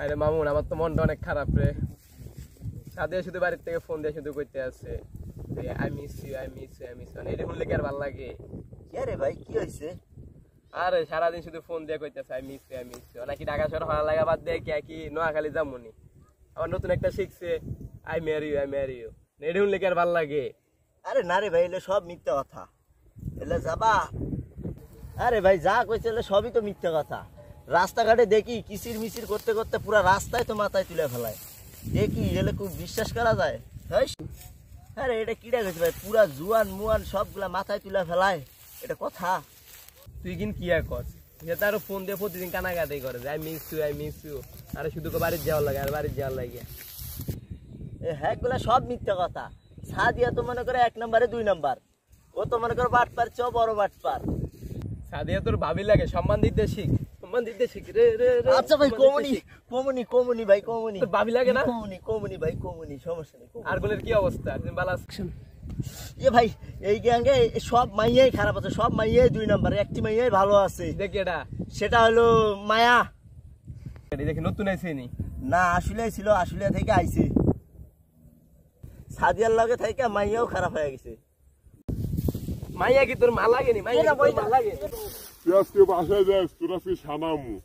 আরে মামুন, আমার তো মনটা অনেক খারাপ রে। সাদিয়া শুধু বাড়ির থেকে ফোন দিয়ে শুধু কইতে আছে I miss you, I miss you, I miss you. এটা শুনলে কি আর ভালো লাগে? কি রে ভাই, কি হয়েছে? আরে সারাদিন শুধু ফোন দিয়ে কইতেছে I miss you, I miss you. নাকি ঢাকা শহর ভালো লাগা বাদ দিয়ে কি নোয়াখালী যামুনি। আবার নতুন একটা শিখছে I marry you, I marry you. এটা শুনলে কি আর ভালো লাগে? আরে না রে ভাই, এলে সব মিথ্যা কথা। এলে যাবা? আরে ভাই যা কইছে এলে সবই তো মিথ্যা কথা। রাস্তাঘাটে দেখি কিসির মিচির করতে করতে পুরা রাস্তায় তো মাথায় তুলে ফেলায়। দেখি এলে খুব বিশ্বাস করা যায়? আরে এটা কিটা গেছে ভাই, পুরা জুয়ান মুয়ান সবগুলা মাথায় তুলে ফেলায়, এটা কথা? তুই কিন কি আর কর, সে তো আরো ফোন দিয়ে প্রতিদিন কানাকাটাই করে I miss you, I miss you. আরে শুধু বাড়ির যাওয়ার লাগে, আর বাড়ির যাওয়ার লাগে। হ্যাঁ গুলা সব মিথ্যা কথা। সাদিয়া তো মনে করে 1 নম্বরে 2 নাম্বার, ও তো মনে করে বাটপার চেয়েও বড় বাটপার। সাদিয়া তোর ভাবি লাগে, সম্মান দিতে শিখ, সম্মান দিতে শিখ রে রে রে। আচ্ছা ভাই, কমুনি ভাই, কমুনি। তোর ভাবি লাগে না? কমুনি ভাই, কমুনি, সমস্যা নেই। আর গুলের কি অবস্থা? তুমি ভালো আছো? এ ভাই এই গ্যাঙ্গে সব মাইয়াই খারাপ আছে, সব মাইয়াই 2 নাম্বার, একটি মাইয়াই ভালো আছে। দেখি এটা, সেটা হলো মায়া। দেখি নতুন আইছে নি? না, আসলে ছিল, আসলে থেকে আইছে। সাদিয়ার লগে থেকে মাইয়াও খারাপ হয়ে গেছে। মাইয়া কি তোর মা লাগে নি? মাইয়া কি তোর মা লাগে? তুই আজকে বাসায় যাস, তোরা ফির সানামু।